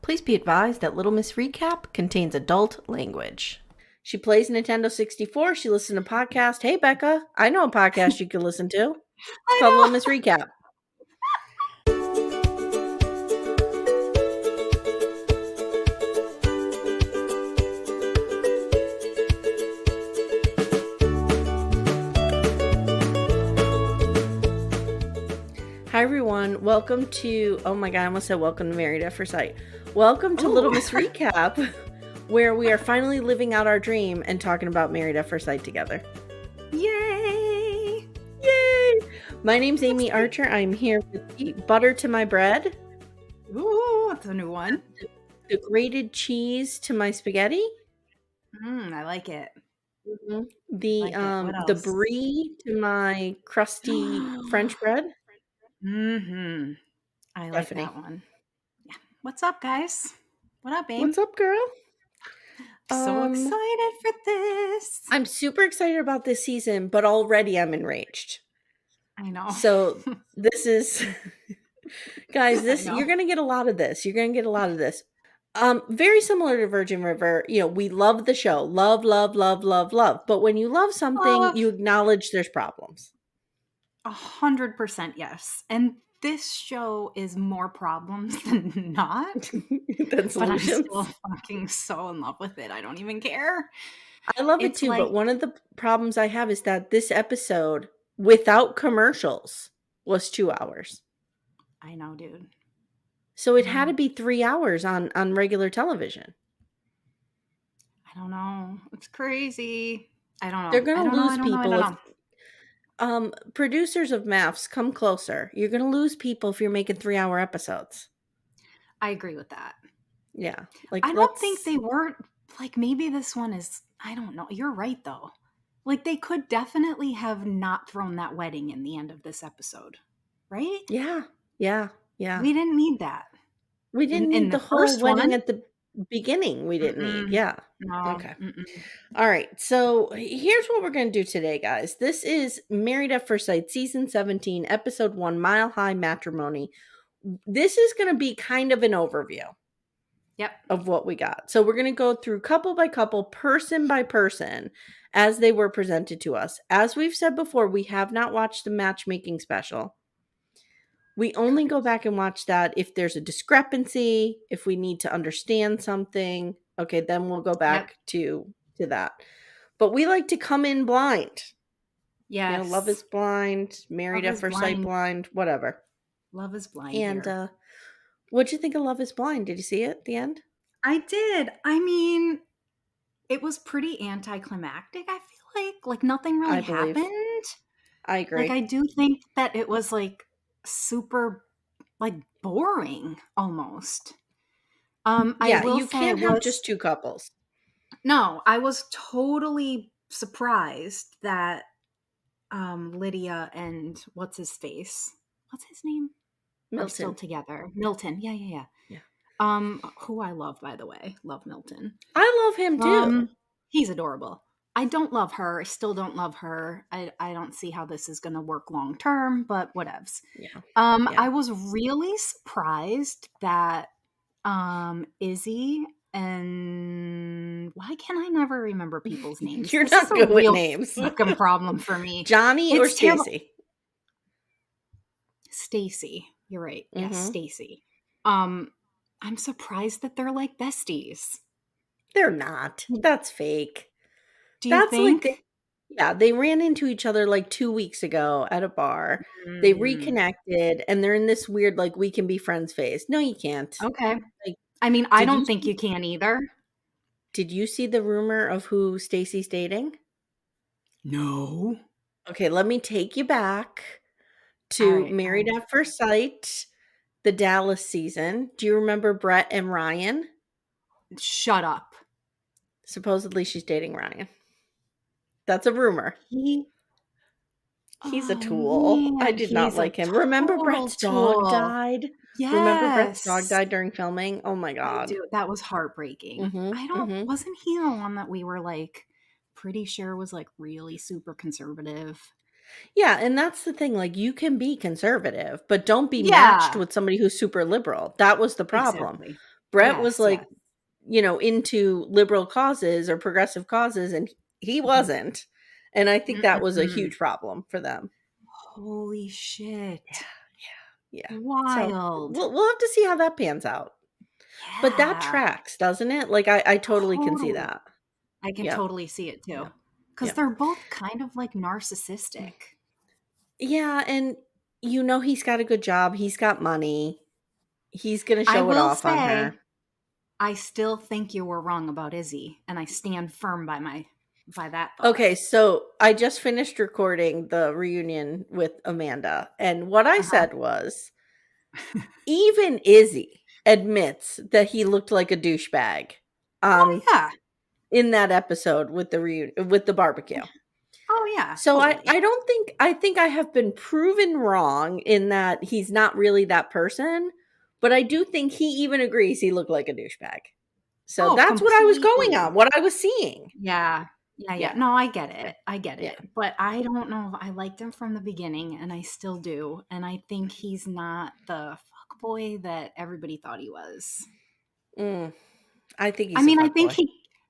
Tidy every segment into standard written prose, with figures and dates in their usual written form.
Please be advised that Little Miss Recap contains adult language. She plays Nintendo 64. She listens to podcasts. Hey, Becca, I know a podcast you can listen to. It's called Little Miss Recap. Hi, everyone. Welcome to, oh my God, I almost said welcome to Married at First Sight. Welcome to Little Miss Recap, where we are finally living out our dream and talking about Married at First Sight together. Yay! Yay! My name's Amy Archer. I'm here with the butter to my bread. Ooh, that's a new one. The grated cheese to my spaghetti. I like it. Mm-hmm. The brie to my crusty French bread. Mm-hmm. I like that one. Yeah. What's up, guys? What up, babe? What's up, girl? So excited for this. I'm super excited about this season, but already I'm enraged. I know. So this is, guys, you're going to get a lot of this. You're going to get a lot of this. Very similar to Virgin River, we love the show. Love, love, love, love, love. But when you love something, you acknowledge there's problems. 100% yes. And this show is more problems than not. But I'm still fucking so in love with it. I don't even care. I love it too, but one of the problems I have is that this episode, without commercials, was 2 hours. I know, dude. So it had to be 3 hours on regular television. I don't know. It's crazy. I don't know. They're going to lose people. Producers of MAFS, come closer. You're going to lose people if you're making 3-hour episodes. I agree with that. Yeah. I don't think they were, maybe this one is, I don't know. You're right, though. They could definitely have not thrown that wedding in the end of this episode. Right? Yeah. We didn't need that. We didn't need the whole wedding at the beginning. We didn't need. Yeah. No. Okay. All right. So here's what we're going to do today, guys. This is Married at First Sight, Season 17, Episode 1, Mile High Matrimony. This is going to be kind of an overview. Yep. Of what we got. So we're going to go through couple by couple, person by person, as they were presented to us. As we've said before, we have not watched the matchmaking special. We only go back and watch that if there's a discrepancy, if we need to understand something. Okay, then we'll go back to that. But we like to come in blind. Yes. Love is blind, Married at First Sight blind, whatever. Love is blind. And what'd you think of Love is Blind? Did you see it at the end? I did. I mean, it was pretty anticlimactic, I feel like nothing really happened. I agree. I do think that it was super boring almost. You can't have just two couples. No, I was totally surprised that Lydia and what's his name? Milton. Are still together. Milton. Yeah. Who I love, by the way. Love Milton. I love him too. He's adorable. I don't love her. I still don't love her. I don't see how this is going to work long term, but whatevs. Yeah. I was really surprised that Izzy and why can I never remember people's names? You're not good with names. Fucking problem for me. Johnny or Stacy? Stacy. You're right. Mm-hmm. Yes, Stacy. I'm surprised that they're besties. They're not. That's fake. Do you think? They ran into each other 2 weeks ago at a bar. Mm-hmm. They reconnected, and they're in this weird we can be friends phase. No, you can't. Okay. I mean, I don't think you can either. Did you see the rumor of who Stacy's dating? No. Okay, let me take you back to Married at First Sight, the Dallas season. Do you remember Brett and Ryan? Shut up. Supposedly she's dating Ryan. That's a rumor. He's a tool. Man, I did not like him. Remember Brett's dog died? Yes. Remember Brett's dog died dude filming? Oh my God. Dude, that was heartbreaking. Wasn't he the one that we were pretty sure was really super conservative? Yeah, and that's the thing. You can be conservative, but don't be matched with somebody who's super liberal. That was the problem. Exactly. Brett was like, into liberal causes or progressive causes, and he wasn't. And I think that was a huge problem for them. Holy shit. Yeah. Wild. So we'll have to see how that pans out. Yeah. But that tracks, doesn't it? Like, I totally can see that. I can totally see it too. Because Yep. they're both kind of like narcissistic. Yeah, and he's got a good job. He's got money. He's going to show it off on her. I still think you were wrong about Izzy, and I stand firm by that thought. Okay, so I just finished recording the reunion with Amanda, and what I said was, even Izzy admits that he looked like a douchebag. In that episode with the barbecue. Oh yeah. So totally. I think I have been proven wrong in that he's not really that person, but I do think he even agrees he looked like a douchebag. So that's completely. what I was going on, what I was seeing. Yeah. No, I get it. But I don't know. I liked him from the beginning, and I still do. And I think he's not the fuckboy that everybody thought he was. I think he's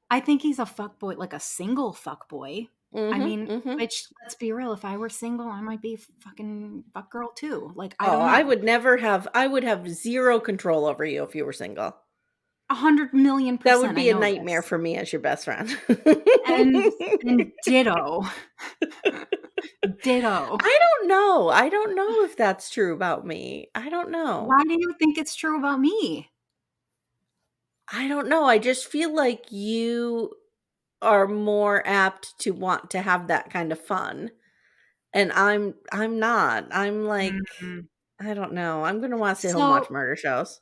I think he's a fuckboy, like a single fuckboy. Which, let's be real, if I were single, I might be fucking fuck girl too. Like, I don't know. I would have zero control over you if you were single. 100 million %. That would be a nightmare for me as your best friend. and ditto. Ditto. I don't know if that's true about me. I don't know. Why do you think it's true about me? I don't know. I just feel like you are more apt to want to have that kind of fun. And I'm not. I'm like, I don't know. I'm going to want to sit home and watch murder shows.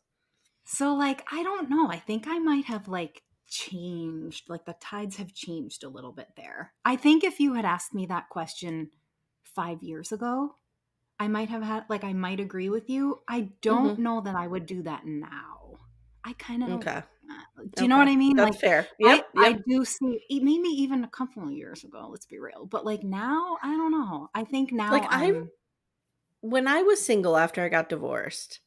So, like, I don't know. I think I might have, like, changed. Like, the tides have changed a little bit there. I think if you had asked me that question 5 years ago, I might have had, like, I might agree with you. I don't know that I would do that now. I kind of don't. Do you know what I mean? That's like, fair. Yep. I do see, maybe even a couple of years ago, let's be real. But, like, now, I don't know. I think now like when I was single after I got divorced,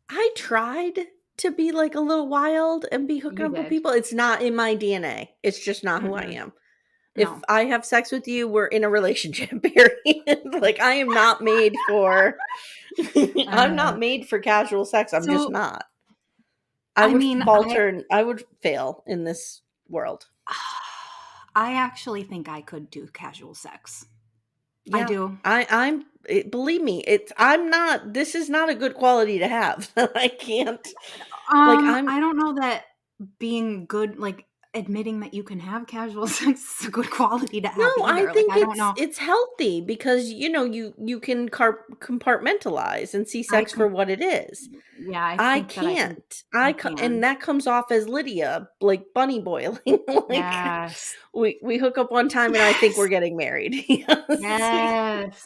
I tried to be like a little wild and be hooking up with people. It's not in my DNA. It's just not who I am. If I have sex with you, we're in a relationship, period. Like, I am not made for I'm not made for casual sex. I'm just not. I would fail in this world. I actually think I could do casual sex. Yeah, I do. Believe me, this is not a good quality to have. I can't. I don't know that being good, like, admitting that you can have casual sex is a good quality to have. No, I think it's healthy because you can compartmentalize and see sex for what it is. Yeah, I can't. And that comes off as Lydia, like bunny boiling. Like, yes. We hook up one time and I think we're getting married. Yes.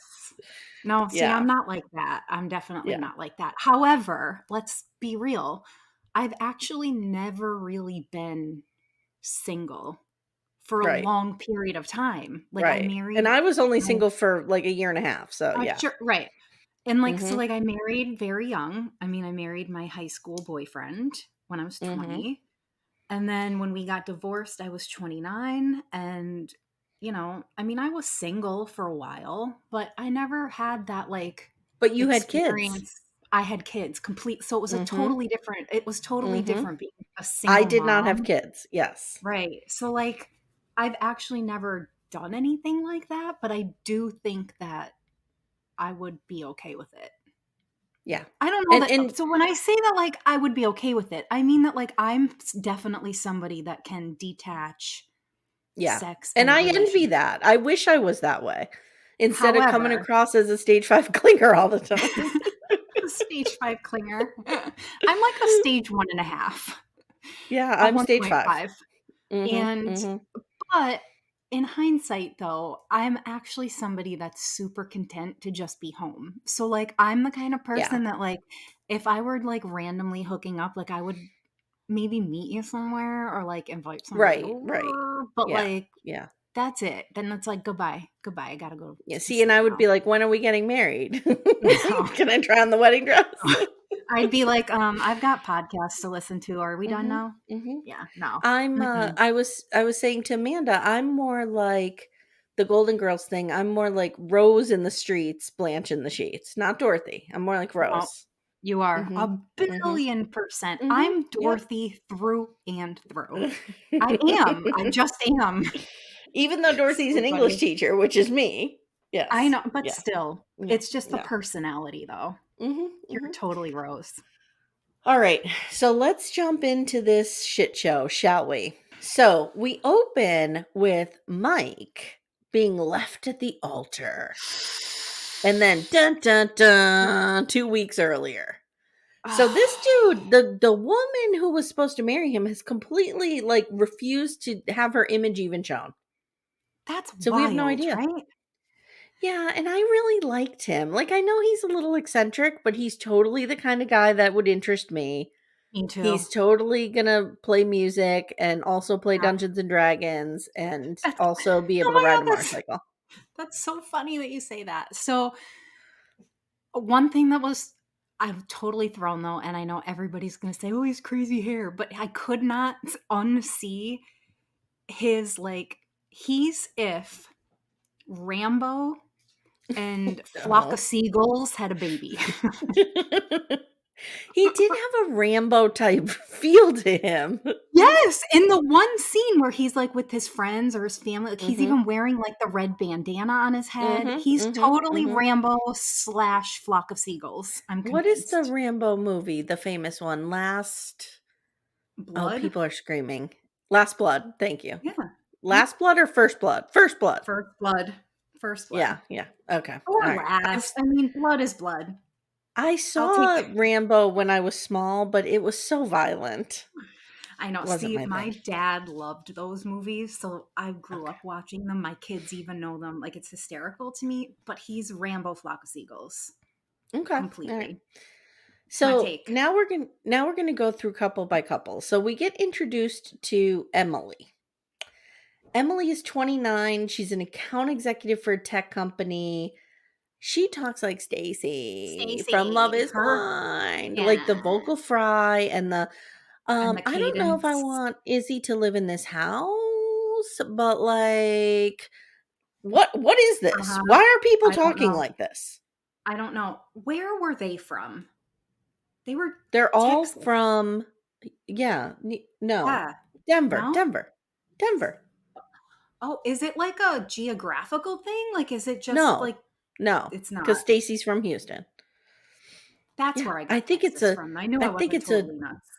No, see, I'm not like that. I'm definitely not like that. However, let's be real. I've actually never really been single for a long period of time. Like, I married, and I was only single for like a year and a half. So sure, right. And like, so like, I married very young. I mean, I married my high school boyfriend when I was 20. And then when we got divorced, I was 29. And, I mean, I was single for a while, but I never had that, like, but you had kids. I had kids so it was a totally different, it was totally different being a single I did not have kids. Yes. Right. So, like, I've actually never done anything like that, but I do think that I would be okay with it. Yeah. I don't know so when I say that, like, I would be okay with it, I mean that, like, I'm definitely somebody that can detach sex. And I envy that. I wish I was that way. Instead of coming across as a stage 5 clinger all the time. Stage 5 clinger. I'm like a stage 1.5. Yeah, I'm stage 5. And but in hindsight, though, I'm actually somebody that's super content to just be home. So, like, I'm the kind of person that, like, if I were, like, randomly hooking up, like, I would maybe meet you somewhere or, like, invite somebody over. Right. But that's it. Then it's like, goodbye. I gotta go. Yeah. See, and I would be like, when are we getting married? Can I try on the wedding dress? I'd be like, I've got podcasts to listen to. Are we done now? Yeah, no. Mm-mm. I was saying to Amanda, I'm more like the Golden Girls thing. I'm more like Rose in the streets, Blanche in the sheets. Not Dorothy. I'm more like No, Rose. you are Mhm. a billion percent. Mhm. I'm Yep. Dorothy through and through. I am. I just am. Even though Dorothy's So an English funny. teacher, which is me. I Yes. know, but Yeah. still, Yeah. it's just the Yeah. personality, though. Mhm. You're Mhm. totally Rose. All right. So let's jump into this shit show, shall we? So we open with Mike being left at the altar. And then dun dun dun 2 weeks earlier. So this dude, the woman who was supposed to marry him has completely like refused to have her image even shown. That's So we have no wild, idea. right? Yeah, and I really liked him. Like I know he's a little eccentric, but he's totally the kind of guy that would interest me. Me too. He's totally gonna play music and also play Yeah. Dungeons and Dragons and That's, also be oh able to my ride a God, motorcycle. that's so funny that you say that. So, one thing that was I'm totally thrown though, and I know everybody's gonna say, "Oh, he's crazy hair," but I could not unsee his like he's if Rambo and Flock of Oh. Seagulls had a baby. He did have a Rambo type feel to him. Yes, in the one scene where he's like with his friends or his family, like he's Mhm. even wearing like the red bandana on his head. Mhm. He's Mhm. totally Mhm. Rambo slash Flock of Seagulls. I'm What is the convinced. Rambo movie, the famous one? Last Oh, Blood? people are screaming. Last Blood, thank you. Yeah. Yeah. Last Blood or First Blood? First Blood. First blood. First blood. Yeah, yeah. Okay. Or All right. last. I mean, blood is blood. I I'll take saw Rambo when I was small, but it was so violent. I know. It wasn't See, my my thing. dad loved those movies, so I grew up watching them. My kids even know them. Like it's hysterical to me, but he's Rambo Flock of Seagulls. Okay. All right. Completely. My So take. now we're gonna go through couple by couple. So we get introduced to Emily. Emily is 29. She's an account executive for a tech company. She talks like Stacy from Love Stacy. Is Her. Blind, like the Yeah. vocal fry and the And the I don't know if I cadence. want Izzy to live in this house, but like what is this? Uh-huh. Why are people I don't talking know. like this? I don't know. Where were they from? They were They're all Texas. from yeah, no. Yeah. Denver, No? Denver, Denver. Oh, is it like a geographical thing? Like, is it just No. like No, it's not? because Stacy's from Houston. That's Yeah, where I I got think it's Texas a from. I knew I I think wasn't it's a totally nuts.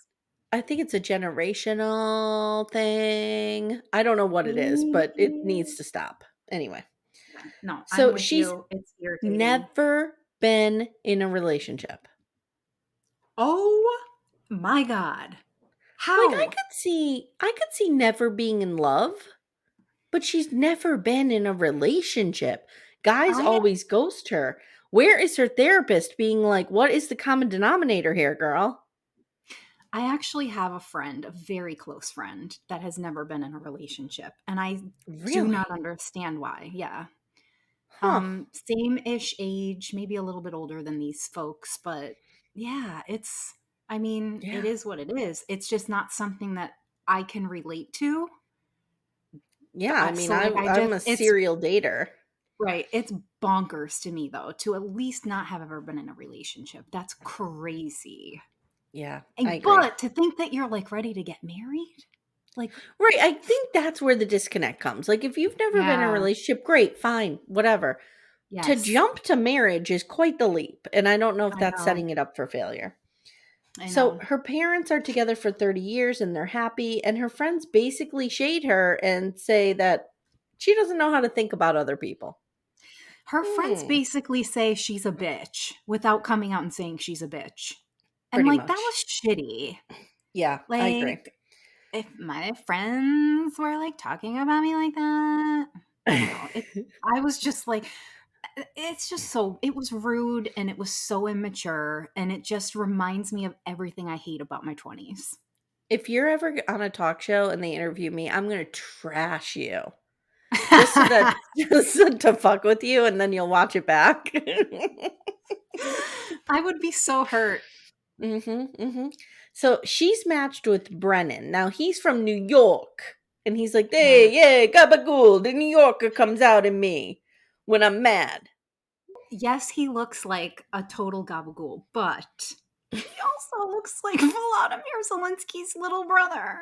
I think it's a generational thing. I don't know what it is, but it needs Ooh. to stop. Anyway, No, I'm so with she's you. It's irritating. never been in a relationship. Oh my God. Like I How? could see I could see never being in love, but she's never been in a relationship. Guys I always ghost her. Where is her therapist being like, "What is the common denominator here, girl?" I actually have a friend, a very close friend, that has never been in a relationship. And I do not Really? understand why. Yeah. Huh. Same-ish age, maybe a little bit older than these folks, but yeah, I mean, it Yeah. is what it is. It's just not something that I can relate to. Yeah, I mean, So like I I'm just a it's serial dater. right. It's bonkers to me though to at least not have ever been in a relationship. That's crazy. Yeah, I And agree. but to think that you're like ready to get married? Like, Right, I think that's where the disconnect comes. Like, if you've never been in a yeah, relationship, great, fine, whatever. To yes. jump to marriage is quite the leap, and I don't know if I that's know. setting it up for failure. I So, know. her parents are together for 30 years and they're happy, and her friends basically shade her and say that she doesn't know how to think about other people. Her friends Hmm, basically say she's a bitch without coming out and saying she's a bitch. And pretty like that much. was shitty. Yeah, I agree. Like if my friends were like talking about me like that, I don't know. I was just like it's just so it was rude and it was so immature and it just reminds me of everything I hate about my 20s. If you're ever on a talk show and they interview me, I'm gonna trash you. Just so that just to fuck with you, and then you'll watch it back. I would be so hurt. So she's matched with Brennan. Now he's from New York. And he's like, hey, yeah, gabagool. The New Yorker comes out in me when I'm mad. Yes, he looks like a total gabagool, but he also looks like Volodymyr Zelensky's little brother.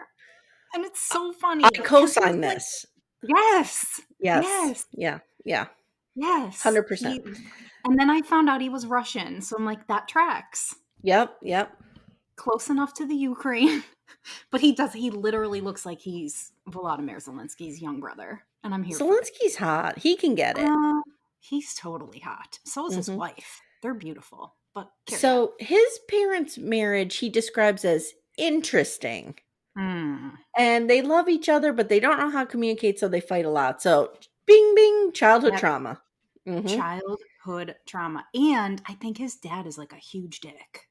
And it's so I funny because he's co-sign like, this. yes, Yes. yes, Yeah. Yeah. yes. 100%. And then I found out he was Russian. So I'm like, that tracks. Yep. Yep. Close enough to the Ukraine. But he literally looks like he's Volodymyr Zelensky's young brother. And I'm here for it. Zelensky's hot. He can get it. He's totally hot. So is his wife. They're beautiful. But carry on. So his parents' marriage he describes as interesting. And they love each other, but they don't know how to communicate, so they fight a lot. So bing bing, childhood trauma. Childhood trauma. And I think his dad is like a huge dick.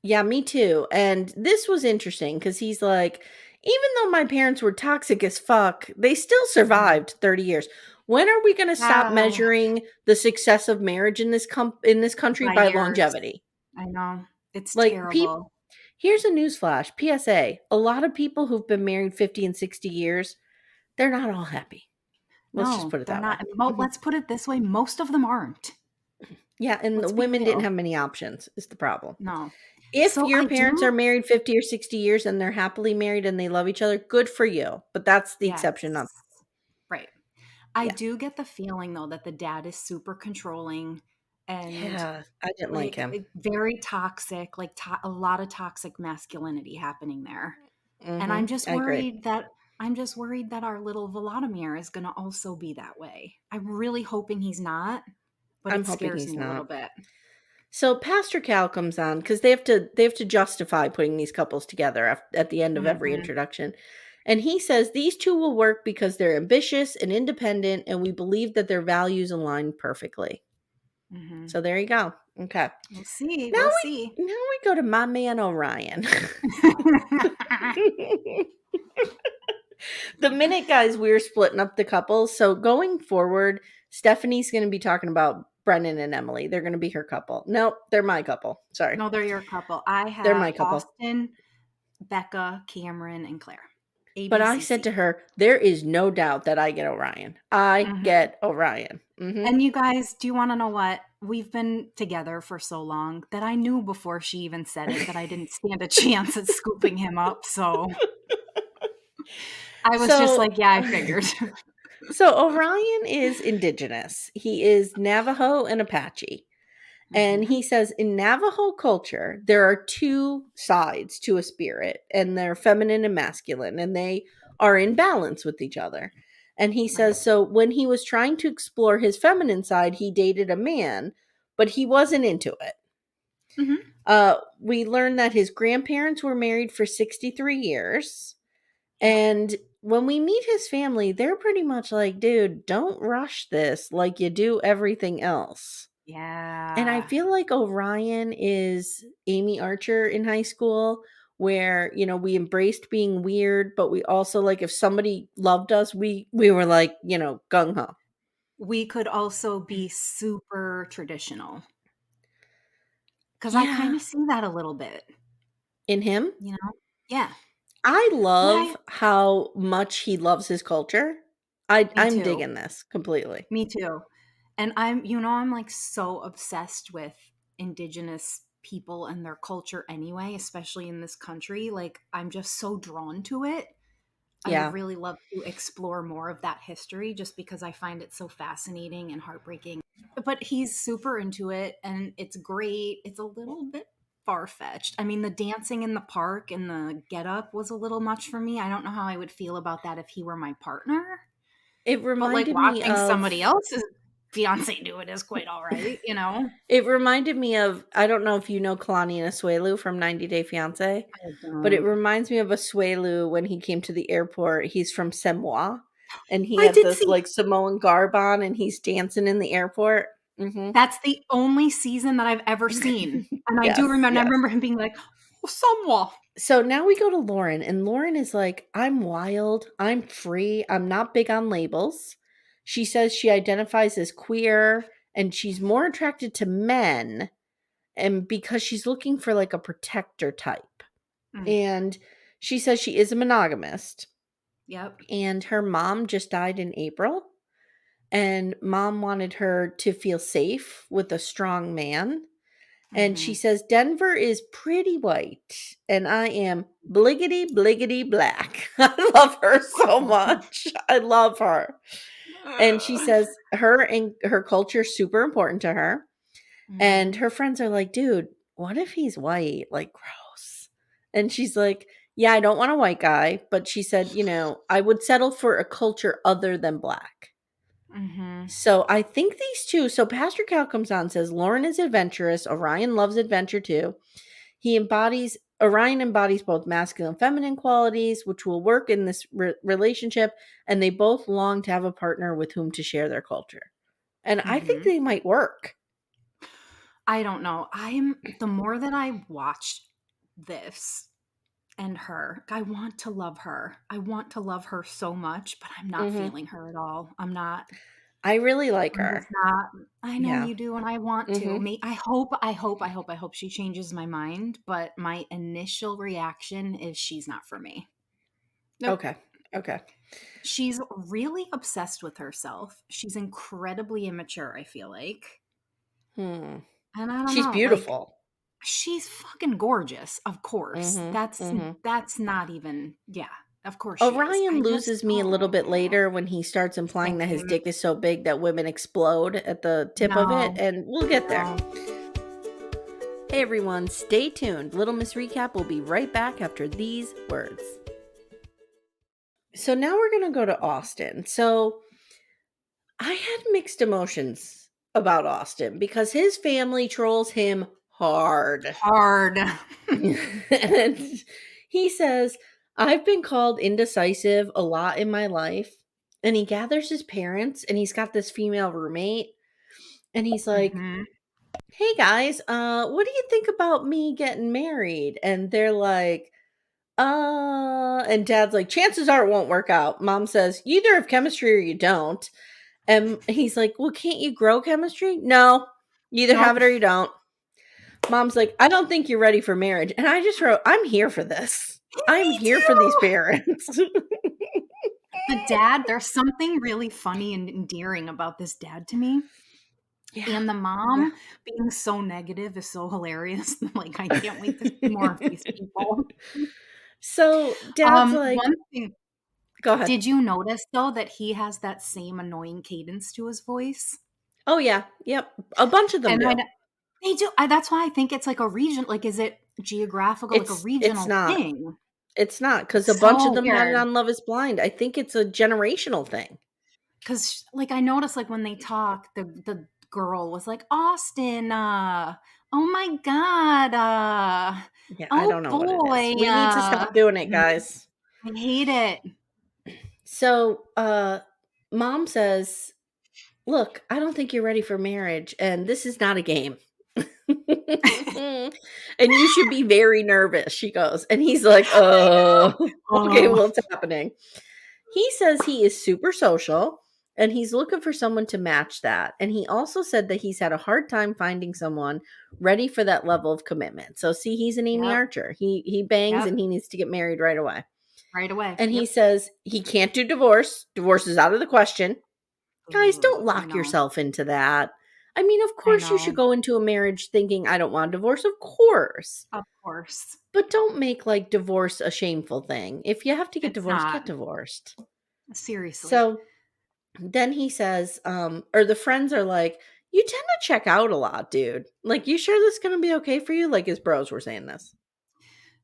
Yeah, me too. And this was interesting because he's like, even though my parents were toxic as fuck, they still survived 30 years. When are we going to stop measuring the success of marriage in this country by longevity? I know. It's like terrible. Here's a newsflash. PSA. A lot of people who've been married 50 and 60 years, they're not all happy. Let's just put it that way. Let's put it this way. Most of them aren't. Yeah, and the women didn't have many options is the problem. No. If your parents are married 50 or 60 years and they're happily married and they love each other, good for you. But that's the exception. Not right. I do get the feeling, though, that the dad is super controlling and I didn't like him. Very toxic, like a lot of toxic masculinity happening there. And I'm just worried that our little Volodymyr is going to also be that way. I'm really hoping he's not, but it scares me a little bit. So Pastor Cal comes on because they have to justify putting these couples together at the end of every introduction. And he says these two will work because they're ambitious and independent, and we believe that their values align perfectly. So there you go. Okay. We'll see. Now we go to my man Orion. The minute, guys, we're splitting up the couples. So going forward, Stephanie's going to be talking about Brennan and Emily. They're going to be her couple. Nope, they're my couple. Sorry. No, they're your couple. I have they're my couple. Austin, Becca, Cameron, and Claire. But I said to her, there is no doubt that I get Orion. I get Orion. And you guys, do you want to know what? We've been together for so long that I knew before she even said it that I didn't stand a chance at scooping him up. So I was just like, yeah, I figured. So Orion is indigenous. He is Navajo and Apache. And he says in Navajo culture, there are two sides to a spirit, and they're feminine and masculine, and they are in balance with each other. And he says, so when he was trying to explore his feminine side, he dated a man, but he wasn't into it. We learned that his grandparents were married for 63 years. And when we meet his family, they're pretty much like, dude, don't rush this like you do everything else. Yeah. And I feel like Orion is Amy Archer in high school, where, we embraced being weird, but we also, like, if somebody loved us, we were like, gung-ho. We could also be super traditional. Because I kind of see that a little bit. In him? Yeah. I love how much he loves his culture. I'm digging this completely. Me too. And I'm like so obsessed with indigenous people and their culture anyway, especially in this country. Like, I'm just so drawn to it. I would really love to explore more of that history just because I find it so fascinating and heartbreaking. But he's super into it and it's great. It's a little bit far-fetched. I mean, the dancing in the park and the get-up was a little much for me. I don't know how I would feel about that if he were my partner. It reminded me of watching somebody else's fiance do it is quite all right, It reminded me of, I don't know if you know Kalani Asuelu from 90 Day Fiance, but it reminds me of Asuelu when he came to the airport. He's from Samoa, and he had this like Samoan garb on, and he's dancing in the airport. That's the only season that I've ever seen, and I do remember. I remember him being like, "Oh, Samoa." So now we go to Lauren, and Lauren is like, "I'm wild. I'm free. I'm not big on labels." She says she identifies as queer and she's more attracted to men. and because she's looking for like a protector type. Mm. And she says she is a monogamist. Yep. And her mom just died in April. And mom wanted her to feel safe with a strong man. And she says, Denver is pretty white, and I am bliggity, bliggity black. I love her so much. I love her. And she says her and her culture is super important to her. And her friends are like, dude, what if he's white? Like, gross. And she's like, yeah, I don't want a white guy. But she said, I would settle for a culture other than black. So I think these two. So Pastor Cal comes on and says Lauren is adventurous. Orion loves adventure too. Orion embodies both masculine and feminine qualities, which will work in this relationship. And they both long to have a partner with whom to share their culture. And I think they might work. I don't know. The more that I watch this and her, I want to love her. I want to love her so much, but I'm not feeling her at all. I'm not. I really like I'm just her. not. I know Yeah. you do, and I want to. I hope she changes my mind. But my initial reaction is she's not for me. Nope. Okay. She's really obsessed with herself. She's incredibly immature, I feel like. And I don't She's know, like, beautiful. she's fucking gorgeous, of course. That's not even, yeah, of course she is. Orion loses me a little bit later when he starts implying that his Same. dick is so big that women explode at the tip of it, No. and we'll get there. Hey everyone, stay tuned. Little Miss Recap will be right back after these words. So now we're going to go to Austin. So I had mixed emotions about Austin because his family trolls him hard. And he says, I've been called indecisive a lot in my life. And he gathers his parents and he's got this female roommate. And he's like, hey guys, what do you think about me getting married? And they're like, and dad's like, chances are it won't work out. Mom says, you either have chemistry or you don't. And he's like, well, can't you grow chemistry? No, you either have it or you don't. Mom's like, I don't think you're ready for marriage. And I just wrote, I'm here for this. I'm here for these parents. The dad, there's something really funny and endearing about this dad to me. Yeah. And the mom being so negative is so hilarious. Like, I can't wait to see more of these people. So dad's like, one thing. Go ahead. Did you notice though that he has that same annoying cadence to his voice? Oh yeah, yep. A bunch of them do. They do. That's why I think it's like a region. Like, is it geographical? Like a regional thing? It's not, because a bunch of them had it on Love Is Blind. I think it's a generational thing. Because, like, I noticed, like, when they talk, the girl was like, Austin, oh my God, yeah, I don't know what it is. We need to stop doing it, guys. I hate it. So, mom says, look, I don't think you're ready for marriage, and this is not a game. And you should be very nervous, she goes. And he's like, okay, what's happening? He says he is super social and he's looking for someone to match that. And he also said that he's had a hard time finding someone ready for that level of commitment. So see, he's an Amy Archer. He bangs and he needs to get married right away. And he says he can't do divorce. Divorce is out of the question. Guys, don't lock yourself into that. I mean, of course you should go into a marriage thinking, I don't want a divorce. Of course. But don't make like divorce a shameful thing. If you have to get divorced, get divorced. Seriously. So then he says, or the friends are like, you tend to check out a lot, dude. Like, you sure this is going to be okay for you? Like his bros were saying this.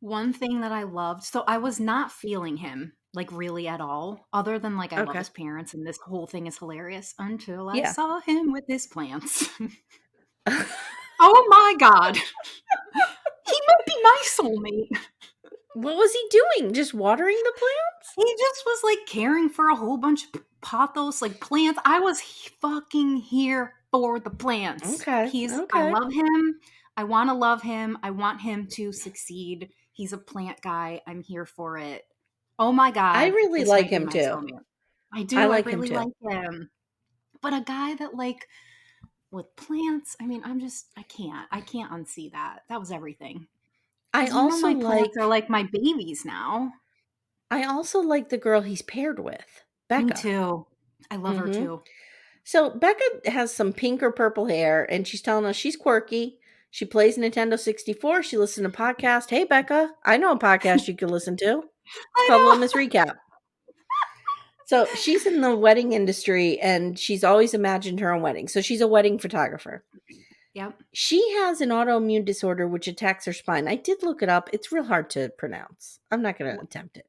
One thing that I loved, so I was not feeling him, like, really at all, other than, like, I love his parents, and this whole thing is hilarious until I saw him with his plants. Oh my God. He might be my soulmate. What was he doing? Just watering the plants? He just was, like, caring for a whole bunch of pothos, like, plants. I was fucking here for the plants. Okay. I love him. I want to love him. I want him to succeed. He's a plant guy. I'm here for it. Oh my God. I really like him too. I do. I really like him. But a guy that, like, with plants. I mean, I can't unsee that. That was everything. I Because you know also my plants are like like my babies now. the girl he's paired with, Me Becca. too. I love her Mhm. too. So Becca has some pink or purple hair, and she's telling us she's quirky. She plays Nintendo 64. She listens to podcasts. Hey, Becca, I know a podcast you could listen to. It's I called Little know. Miss Recap. So she's in the wedding industry, and she's always imagined her own wedding. So she's a wedding photographer. Yep. She has an autoimmune disorder which attacks her spine. I did look it up. It's real hard to pronounce. I'm not going to attempt it.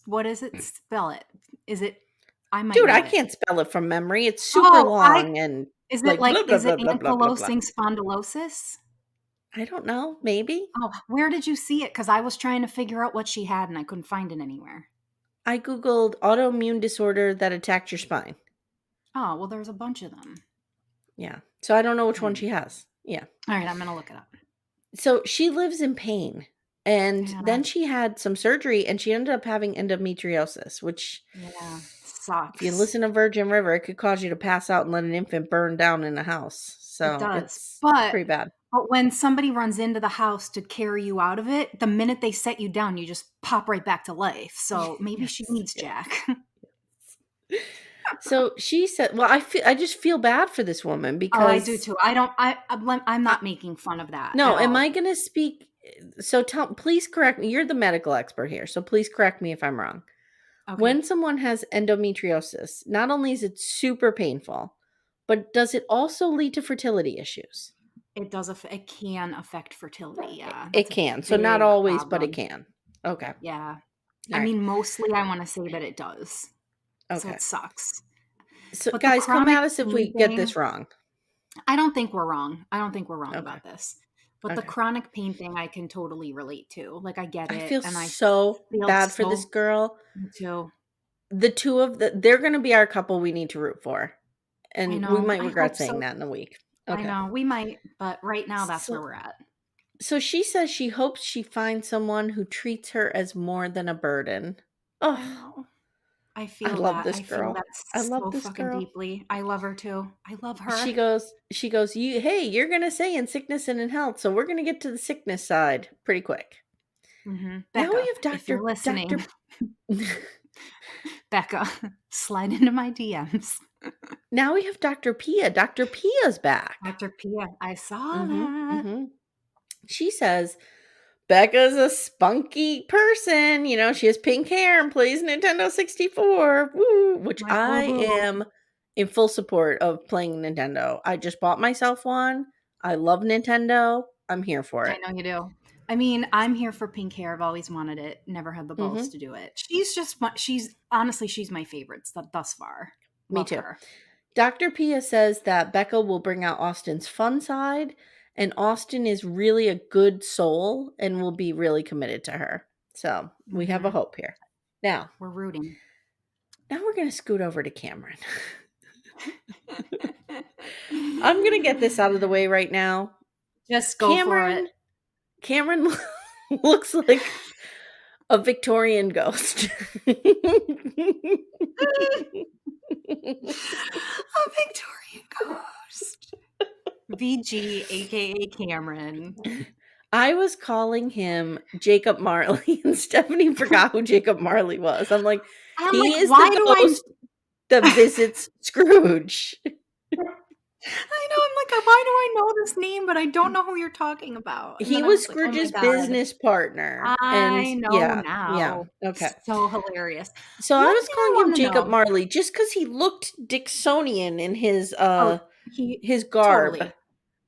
What is it? Spell it. Is it? I might Dude, I know it. can't spell it from memory. It's super Oh, long and is it like blah, like, blah, is it blah, blah, blah, blah, blah. ankylosing spondylosis? I don't know. Maybe. Oh, where did you see it? Because I was trying to figure out what she had and I couldn't find it anywhere. I Googled autoimmune disorder that attacked your spine. Oh, well, there's a bunch of them. Yeah. So I don't know which All one right. she has. Yeah. All right, I'm going to look it up. So she lives in pain. And Yeah, then she had some surgery and she ended up having endometriosis, which, yeah, if you sucks. listen to Virgin River, it could cause you to pass out and let an infant burn down in a house. It So does. it's But pretty bad. when somebody runs into the house to carry you out of it, the minute they set you down, you just pop right back to life. So maybe she Yes. needs Yeah. Jack. So she said, well, I just feel bad for this woman Oh, I do because too. I'm I, not making fun of that no, at am all. I going to speak? So please correct me. You're the medical expert here. So please correct me if I'm wrong. Okay. When someone has endometriosis, not only is it super painful, but does it also lead to fertility issues? It does. It can affect fertility. Yeah, It that's a can. So not big always, but it problem. can. Okay. Yeah. All I right. mean, mostly I want to say that it does. So Okay. it sucks. So But the guys, come chronic at us if pain we get thing, this wrong. I don't think we're wrong. I don't think we're wrong Okay. about this. But the Okay. chronic pain thing, I can totally relate to. Like, I get I it. feel And I so feel bad for this so girl. me too. The two of they're going to be our couple we need to root for. I And we know. might I regret hope saying so. that in a week. I Okay. know. We might. But right now, that's where So we're at. so she says she hopes she finds someone who treats her as more than a burden. I Oh, know. I I feel love that. this I feel girl. that I love so this fucking girl. deeply. I love her too. I love She her. goes, you're going to say in sickness and in health. So we're going to get to the sickness side pretty quick. Now we Becca, have if you're listening, Dr. Becca, slide into my DMs. Now we have Dr. Pia. Dr. Pia's back. Dr. Pia, I saw Mhm. that. Mhm. She says Becca's a spunky person. You know, she has pink hair and plays Nintendo 64. Woo! Which Like, I woohoo. am in full support of playing Nintendo. I just bought myself one. I love Nintendo. I'm here for I it. know you do. I mean, I'm here for pink hair. I've always wanted it. Never had the balls Mhm. to do it. She's honestly, she's my favorites thus far. Me Love too. her. Dr. Pia says that Becca will bring out Austin's fun side, and Austin is really a good soul and will be really committed to her. So we have a Hmm. hope here. Now We're rooting. we're going to scoot over to Cameron. I'm going to get this out of the way right now. Just go for it. Cameron looks like a Victorian ghost. A Victorian ghost. VG, aka Cameron. I was calling him Jacob Marley, and Stephanie forgot who Jacob Marley was. I'm like, I'm he like, is why the do ghost that visits Scrooge. I know, I'm like, why do I know this name, but I don't know who you're talking about? And He then I was was like, oh my Scrooge's God, business partner. And I know yeah, now. okay. So hilarious. So I One was thing I calling him want to Jacob know. Marley just because he looked Dixonian in Oh, he his garb. totally.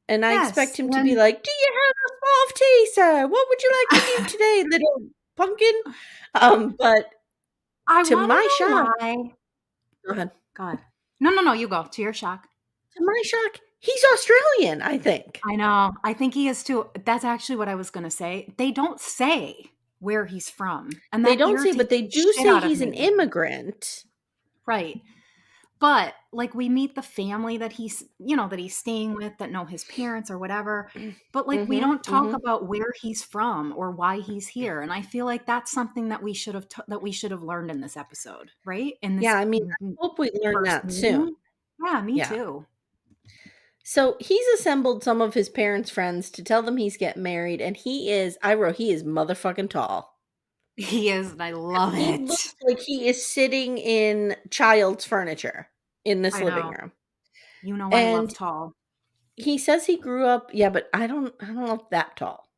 And I expect Yes. him to be And like, "Do you have a small of tea, sir? What would you like to do today, little pumpkin?" But I to want to my know shock, why. go ahead. God. No, you go to your shock. To my shock, he's Australian, I think. I know. I think he is too. That's actually what I was going to say. They don't say where he's from. And They that don't say, but irritates they the do shit say out of he's an me. immigrant. Right. But like we meet the family that he's staying with that know his parents or whatever. But like we Mhm, don't talk mhm. about where he's from or why he's here. And I feel like that's something that we should have learned in this episode, right? In Yeah, this I mean, I hope we learn first that soon. meeting. Yeah, me Yeah. too. So he's assembled some of his parents' friends to tell them he's getting married, and I wrote, he is motherfucking tall. He is, and I love He it. looks like he is sitting in child's furniture in this I living know. room. You know I love And tall. he says he grew up, yeah, but I don't know if that tall.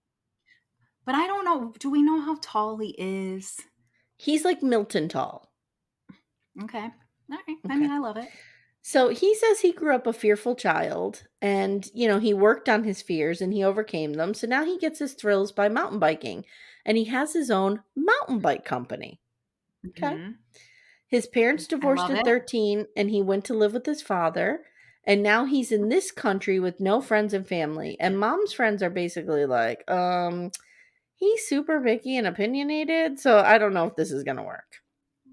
But I don't know, do we know how tall he is? He's like Milton tall. Okay. All right. I Okay. mean, I love it. So he says he grew up a fearful child and, he worked on his fears and he overcame them. So now he gets his thrills by mountain biking and he has his own mountain bike company. Okay. Mhm. His parents I divorced love at it. 13 and he went to live with his father. And now he's in this country with no friends and family. And mom's friends are basically like, he's super picky and opinionated. So I don't know if this is going to work.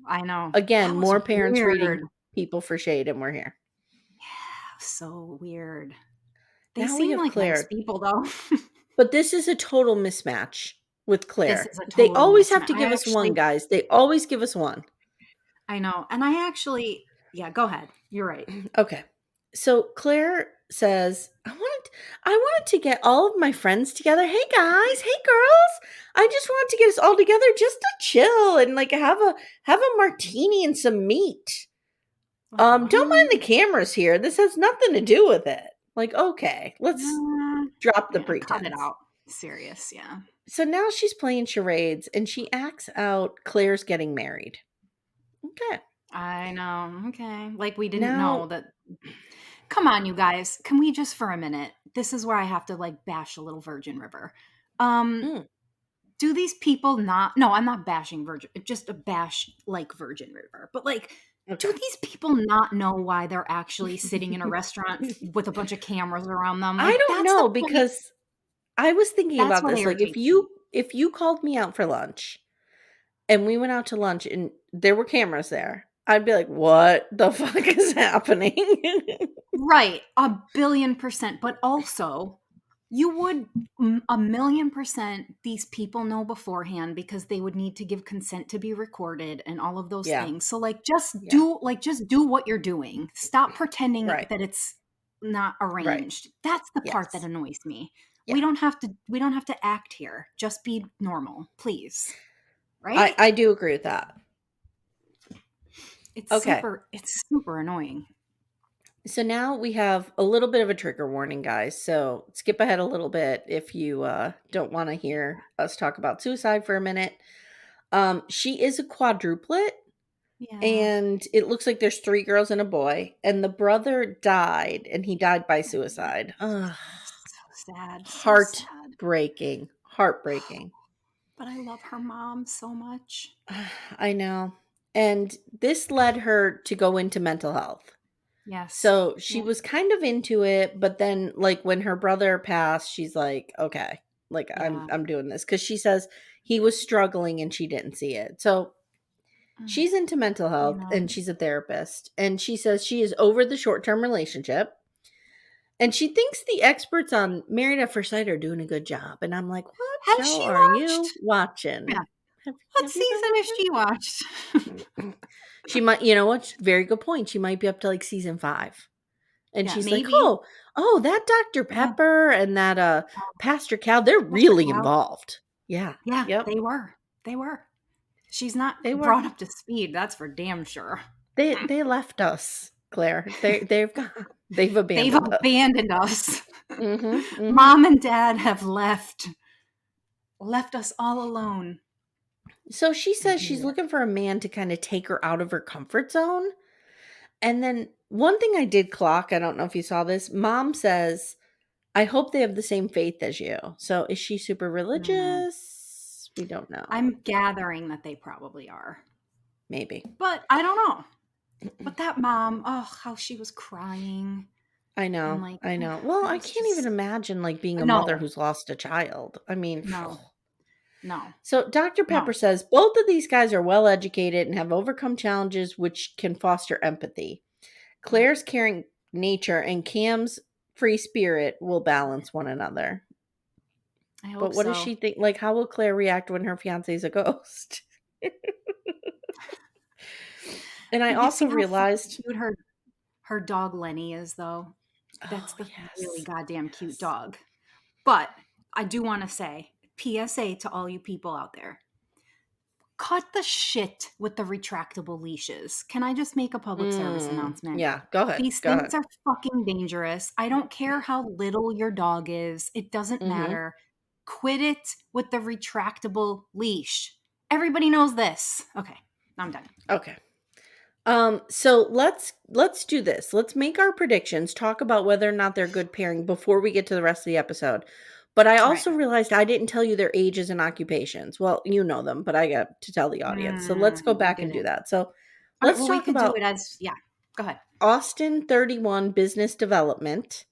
I know. Again, That was more parents reading weird. people for shade, and we're here. Yeah, so weird. They Now we seem have like nice Claire. people, though. But this is a total mismatch with This Claire. is a They total always have mismatch. to give us one, guys. They always give us one. I know. And I actually, yeah, go ahead. You're right. Okay. So Claire says, I wanted to get all of my friends together. Hey guys, hey girls. I just wanted to get us all together just to chill and like have a martini and some meat. Like, what? Don't mind the cameras here. This has nothing to do with it. Like, okay, let's Uh, drop the yeah, cut it pretense. out. Serious, yeah. So now she's playing charades and she acts out Claire's getting married. Okay. I know. Okay. Like we didn't know Now, that. Come on, you guys. Can we just for a minute? This is where I have to like bash a little Virgin River. Um, mm, do these people not? No, I'm not bashing Virgin. Just a bash like Virgin River. But like, do okay. these people not know why they're actually sitting in a restaurant with a bunch of cameras around them? I Like, don't that's the know point. because I was thinking That's about what this. Like if irritates me. you called me out for lunch and we went out to lunch and there were cameras there, I'd be like, "What the fuck is happening?" Right, a billion percent. But also, you would a million percent these people know beforehand because they would need to give consent to be recorded and all of those Yeah. things. So Yeah. just do what you're doing. Stop pretending Right. that it's not Right. arranged. That's the part that Yes. annoys me. Yeah. We don't have to act here. Just be normal, please. I Right? I do agree with that. Okay. It's super annoying. So now we have a little bit of a trigger warning, guys. So skip ahead a little bit if you don't want to hear us talk about suicide for a minute. She is a quadruplet, Yeah. and it looks like there's three girls and a boy, and the brother died, and he died by suicide. Ugh, So sad, so sad. heartbreaking, heartbreaking. But I love her mom so much. I know. And this led her to go into mental health. Yes. So she Yeah. was kind of into it, but then like when her brother passed, she's like, okay, like I'm Yeah. I'm doing this cuz she says he was struggling and she didn't see it. So Mm, she's into mental I health know. and she's a therapist and she says she is over the short-term relationship and she thinks the experts on Married at First Sight are doing a good job. And I'm like, "What Has show she are watched? you watching? Yeah. Have, What have you been season has she watched? watching?" She might, you know what? Very good point. She might be up to like season 5. And Yeah, she's like, maybe. "Oh, that Dr. Yeah. Pepper and that, Pastor Cal, they're Pastor really Cal. involved." Yeah. Yeah, Yep. they were. They were. She's not They were. brought up to speed, that's for damn sure. They left us, Claire. They've gone. They've They've abandoned us. abandoned us. Mhm, mhm. Mom and dad have left us all alone. So she I says hear she's you. looking for a man to kinda take her out of her comfort zone, and then one thing I did clock, I don't know if you saw this, mom says, "I hope they have the same faith as you." So is she super Mm. religious? We don't know. I'm gathering that they probably are. Maybe. But I don't know. But that mom, oh, how she was crying I and know, like I know. Well, it I was can't even just imagine, like, being a mother no, who's lost a child. I mean, no, no, so Dr. Pepper no. says both of these guys are well educated and have overcome challenges which can foster empathy. Yeah. Claire's caring nature and Cam's free spirit will balance one another. I But hope what does so. she think? Like, how will Claire react when her fiance's a ghost? And I Did you also see how fucking realized, cute her dog Lenny is though? That's Oh, the really yes. goddamn cute Yes. dog. But I do want to say, PSA to all you people out there, cut the shit with the retractable leashes. Can I just make a public service announcement? Yeah, go ahead. These Go things ahead. are fucking dangerous. I don't care how little your dog is, it doesn't Mhm. matter. Quit it with the retractable leash. Everybody knows this. Okay, I'm done. Okay. So let's do this. Let's make our predictions, talk about whether or not they're good pairing before we get to the rest of the episode. But I Right. also realized I didn't tell you their ages and occupations. Well, you know them, but I got to tell the audience. So let's go You back and do didn't. that. So All right, let's well, we talk could do about it as, yeah, go ahead. Austin 31 business development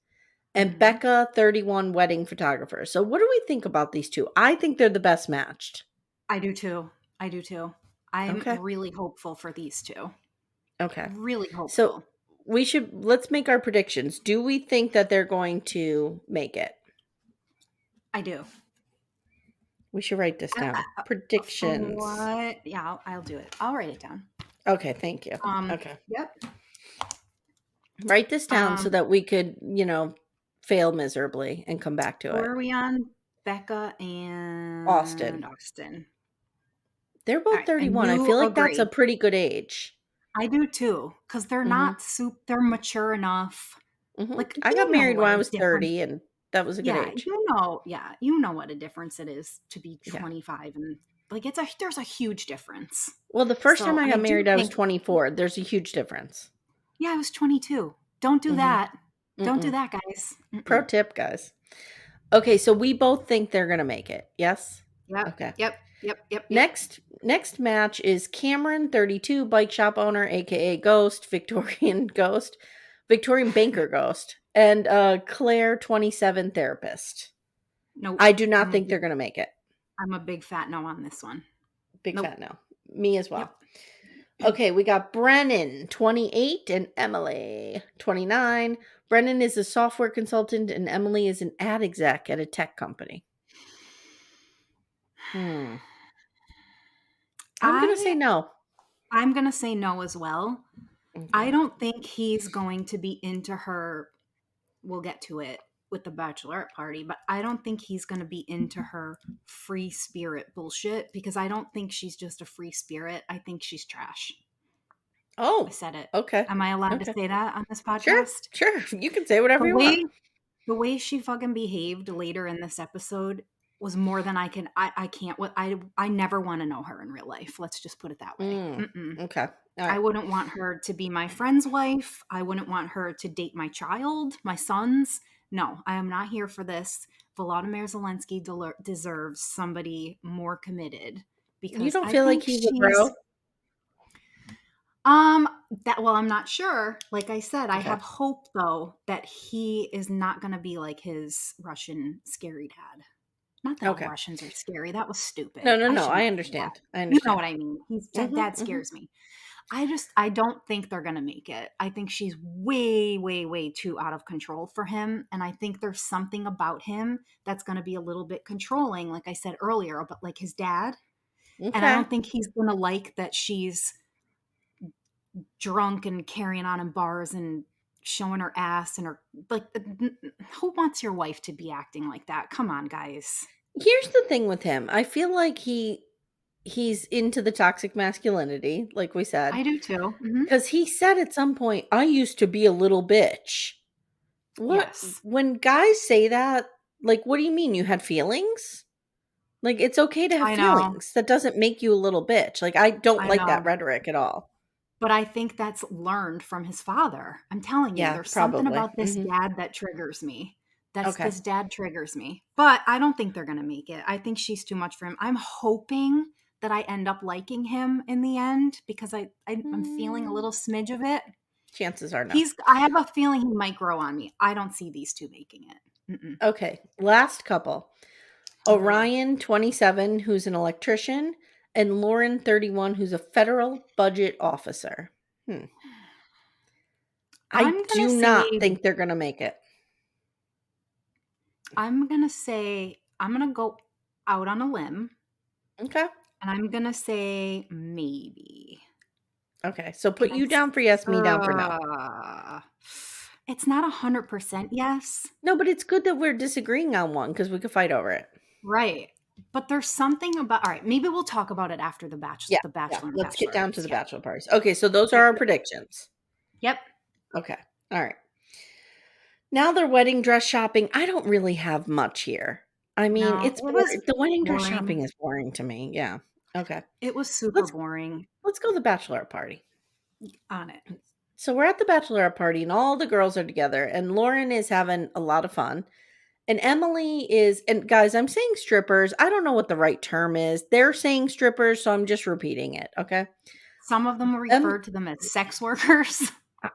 and Hmm. Becca 31 wedding photographer. So what do we think about these two? I think they're the best matched. I do too. I do too. I'm Okay. really hopeful for these two. Okay. Really So hopeful. let's make our predictions. Do we think that they're going to make it? I do. We should write this down. For Predictions. what? Yeah, I'll do it. I'll write it down. Okay, thank you. Okay. Yep. Write this down so Um, that we could, fail miserably and come back to who it. are we on? Becca Austin. and Austin. They're All both right, and 31. I you feel like that's a agree. pretty good age. I do too, because they're Mhm. not they're mature enough. Mhm. Like, I got you know married what when I a was difference. 30 and that was a good age. You know what a difference it is to be Yeah. 25, and like there's a huge difference. Well, the first time So I I got do married I was think, 24. There's a huge difference. yeah, I was 22. Don't do Mhm. that. Don't do Mm-mm. that, guys. Pro Mm-mm. tip, guys. Okay, so we both think they're going to make it. Yes? Yep, Okay. yep, yep, yep, yep. Next match is Cameron 32 bike shop owner aka Ghost, Victorian banker ghost, and Claire 27 therapist. Nope. I do not think they're going to make it. I'm a big fat no on this one. Big Nope. fat no. Me as Yep. well. Okay, we got Brennan 28 and Emily 29. Brennan is a software consultant and Emily is an ad exec at a tech company. I'm going to say I no. I'm gonna say no as well. I Okay. don't think he's going to be into her. We'll get to it with the bachelorette party, but I don't think he's going to be into her free spirit bullshit, because I don't think she's just a free spirit. I think she's trash. I Oh, said it. okay. Am I allowed to Okay. say that on this Sure. podcast? Sure. You can say The whatever you want. way the way she fucking behaved later in this episode was more than I can't what I never want to know her in real life. Let's just put it that way. Mm-mm. Okay. All I right. wouldn't want her to be my friend's wife. I wouldn't want her to date my child, my sons. No, I am not here for this. Volodymyr Zelensky deserves somebody more committed, You because don't I feel like think he's a she's bro? that well, I'm not sure. Like I said, I Okay. have hope though that he is not going to be like his Russian scary dad. Not that all Okay. Russians are scary. That was No, stupid. no, I no. shouldn't I have said that. understand. I You know understand. what I mean? He's dad Mm-hmm. scares me. I don't think they're going to make it. I think she's way, way, way too out of control for him. And I think there's something about him that's going to be a little bit controlling, like I said earlier, but like his dad. And I Okay. don't think he's going to like that she's drunk and carrying on in bars and showing her ass and her, like, who wants your wife to be acting like that? Come on, guys. Here's the thing with him. I feel like he's into the toxic masculinity, like we said, I do too. Hmm. because he said at some point, "I used to be a little bitch." What Yes. when guys say that, like, what do you mean you had feelings? Like, it's okay to have I know. feelings. That doesn't make you a little bitch. Like, I don't I like that know. rhetoric at all. But I think that's learned from his father. I'm telling you, Yeah, there's something probably. about this dad that triggers me. Okay. This dad triggers me. But I don't think they're gonna make it. I think she's too much for him. I'm hoping that I end up liking him in the end, because I'm feeling a Mm, little smidge of it. chances are no. I have a feeling he might grow on me. I don't see these two making it. Mm-mm. Okay, last couple. Ugh. Orion 27, who's an electrician, and Lauren 31, who's a federal budget officer. I I'm gonna do not say think they're going to make it. I'm gonna go out on a limb, Okay. and I'm gonna say maybe. Okay. So put Can I? you down for yes, me down for no. Uh, It's not 100% yes. No, but it's good that we're disagreeing on one because we could fight over it. Right. But there's something about, all right, maybe we'll talk about it after Yeah, the yeah. Bachelor and Let's get Bachelor. down to the Yeah. bachelor parties. Okay, so those are Yep. our Yep. predictions. Yep. Okay. All right. Now they're wedding dress shopping. I don't really have much here. I mean, No, it's it was boring. The wedding dress boring. shopping is boring to me. Yeah. Okay. It was super Let's boring let's go to the bachelorette party. on it. So we're at the bachelorette party and all the girls are together and Lauren is having a lot of fun. And Emily is, and guys, I'm saying strippers. I don't know what the right term is. They're saying strippers, so I'm just repeating it. Okay. Some of them Um, referred to them as sex workers.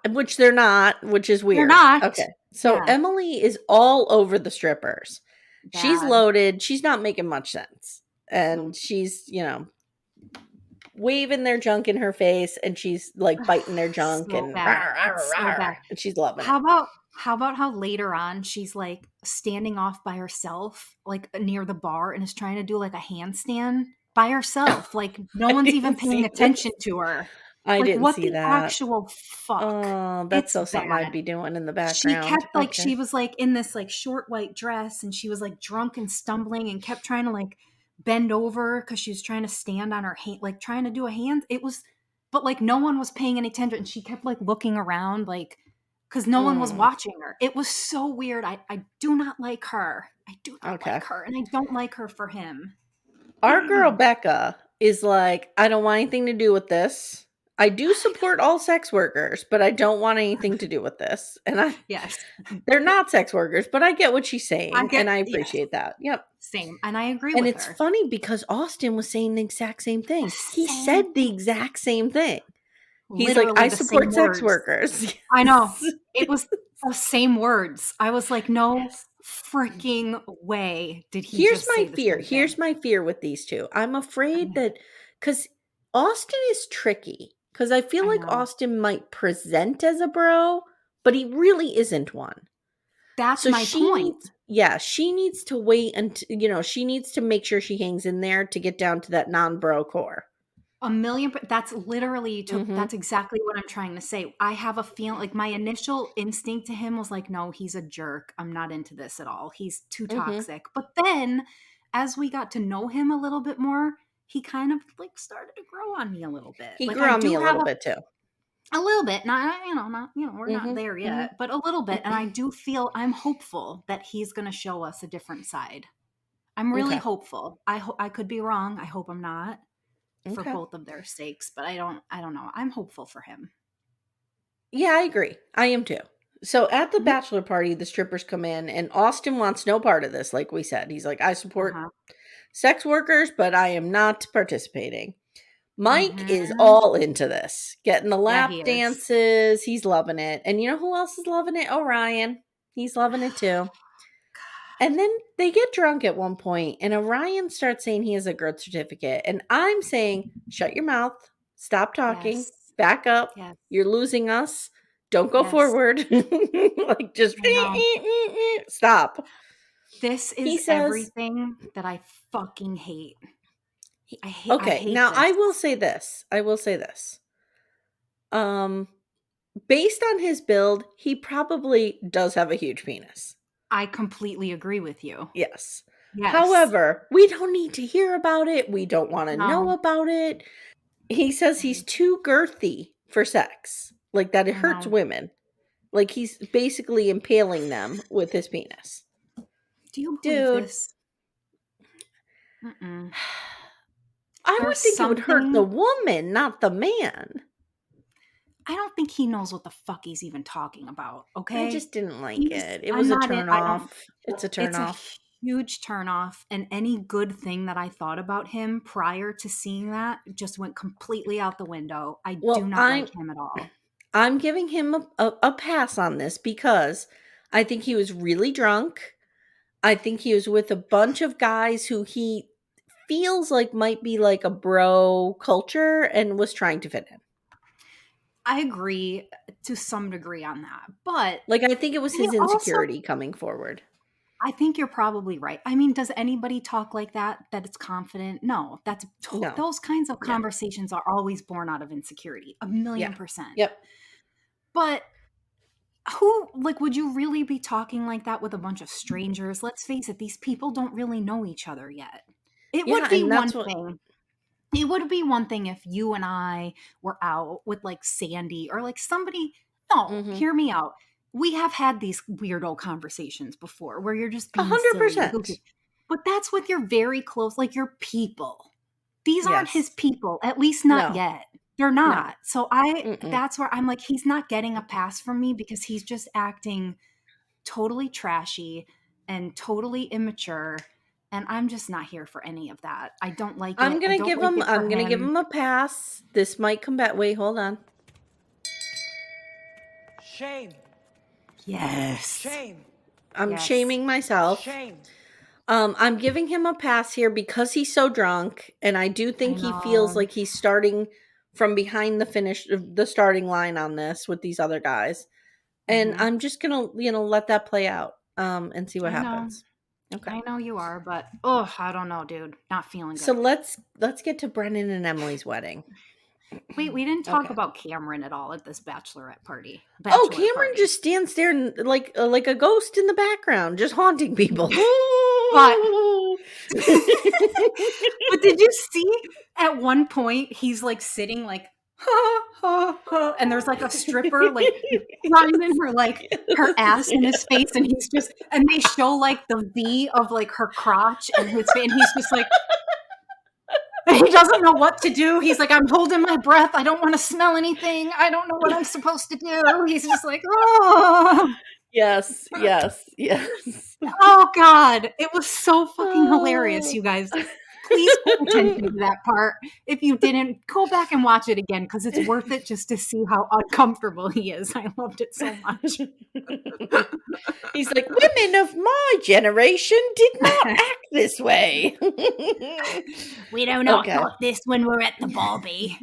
which they're not, which is They're weird. not. Okay. So Yeah. Emily is all over the strippers. She's Bad. loaded. She's not making much sense. And Nope. she's, waving their junk in her face and she's like biting their junk So and bad. rawr, rawr, So rawr, bad. and she's loving it. How about how later on she's like standing off by herself, like near the bar, and is trying to do like a handstand by herself. Like no I one's even didn't paying see attention this. to her. I Like didn't what see the that. actual fuck? Oh, that's It's so something I'd bad. be doing in the She background. kept like Okay. she was like in this like short white dress and she was like drunk and stumbling and kept trying to like bend over because she was trying to stand on her hand, like trying to do a hand. It was, but like no one was paying any attention. And she kept like looking around like because no one was Mm, watching her. It was so weird. I do not like her. I do not okay. like her. And I don't like her for him. Our girl Becca is like, I don't want anything to do with this. I do support all sex workers, but I don't want anything to do with this. And Yes. they're not sex workers, but I get what she's I saying, get, and I yes, appreciate that. Yep. same. And I agree And with it's her. funny because Austin was saying the exact same The thing. He same said the thing. exact same thing. He's like, Literally I the same support sex words. workers. I know. Yes. It was the same words. I was like, no Yes. freaking way did he Here's just my say the fear. same thing. Here's my fear with these two. I'm afraid I that because Austin is tricky, because I feel I like know. Austin might present as a bro, but he really isn't one. That's So my point. she needs to wait until, she needs to make sure she hangs in there to get down to that non bro core. A million, that's literally Mm-hmm. that's exactly what I'm trying to say. I have a feeling like my initial instinct to him was like, no, he's a jerk. I'm not into this at all. He's too Mm-hmm. toxic. But then as we got to know him a little bit more, he kind of like started to grow on me a little bit. He Like grew I on me do a have little bit too. a little bit, not we're not Mm-hmm. there Mm-hmm. yet, but a little bit. And I do feel I'm hopeful that he's going to show us a different side. I'm really Okay. hopeful. I could be wrong. I hope I'm not for Okay. both of their sakes, but I don't know. I'm hopeful for him. Yeah, I agree. I am too. So at the Mhm. bachelor party, the strippers come in, and Austin wants no part of this, like we said. He's like, I support Uh-huh. sex workers, but I am not participating. Mike is Mhm. all into this, getting the Yeah, he lap is. dances. He's loving it. And you know who else is loving it? Orion. He's loving it too. And then they get drunk at one point, and Orion starts saying he has a birth certificate. And I'm saying, shut your mouth, stop talking, Yes. back up. Yes. You're losing us. Don't go Yes. forward. Like, just I know. stop. This He is says, everything that I fucking hate. I okay, hate now this. I will say this. I will say this. Um, Based on his build, he probably does have a huge penis. I completely agree with you. Yes. Yes. However, we don't need to hear about it. We don't want to know No. about it. He says he's Right. too girthy for sex. Like that it I hurts know. women. Like he's basically impaling them with his penis. Do you believe Dude, this? Mm-mm. I There's would think it would hurt the something. woman, not the man. I don't think he knows what the fuck he's even talking about, I okay? just didn't like He's it. It I'm was a not in turn I don't off. It's a turn it's a off. huge turnoff, and any good thing that I thought about him prior to seeing that just went completely out the window. I do Well, not like him at all. I'm giving him a pass on this because I think he was really drunk. I think he was with a bunch of guys who he feels like might be like a bro culture and was trying to fit in. I agree to some degree on that, but Like, I think it was I his also insecurity coming forward. I think you're probably right. I mean, does anybody talk like that it's confident? No, No. those kinds of Yeah. conversations are always born out of insecurity. A million Yeah. percent. Yep. But who, like, would you really be talking like that with a bunch of strangers? Let's face it, these people don't really know each other yet. It Yeah, would be and one that's what thing. It would be one thing if you and I were out with like Sandy or like somebody. No, mhm. hear me out. We have had these weirdo conversations before where you're just being silly and 100%. goofy. But that's with your very close, like your people. These aren't his Yes. people, at least not No. yet. They're No. not. So Mm-mm. that's where I'm like, he's not getting a pass from me because he's just acting totally trashy and totally immature. And I'm just not here for any of that. I don't like it. I don't like it for I'm gonna give him. him a pass. This might come back. Wait, hold on. Shame. Yes. Shame. I'm Yes. shaming myself. Shame. I'm giving him a pass here because he's so drunk, and I do think he feels know. like he's starting from behind the starting line on this with these other guys. And Mhm. I'm just gonna, let that play out, and see what I know. happens. Okay. I know you are, but oh, I don't know, dude. Not feeling So good. let's get to Brennan and Emily's wedding. Wait, we didn't talk Okay. about Cameron at all at this bachelorette party. Oh, Bachelor Cameron party. just stands there and like a ghost in the background, just haunting people. But but did you see at one point he's like sitting like ha ha ha, and there's like a stripper like grinding her ass in his face, and he's just, and they show like the V of like her crotch and his face, and he's just like, he doesn't know what to do. He's like, I'm holding my breath. I don't want to smell anything. I don't know what I'm supposed to do. He's just like, oh. Yes, yes, yes. Oh God, it was so fucking hilarious, Oh. you guys. Please pay attention to that part. If you didn't, go back and watch it again because it's worth it just to see how uncomfortable he is. I loved it so much. He's like, women of my generation did not act this way. We do not Okay. talk this when we're at the Barbie.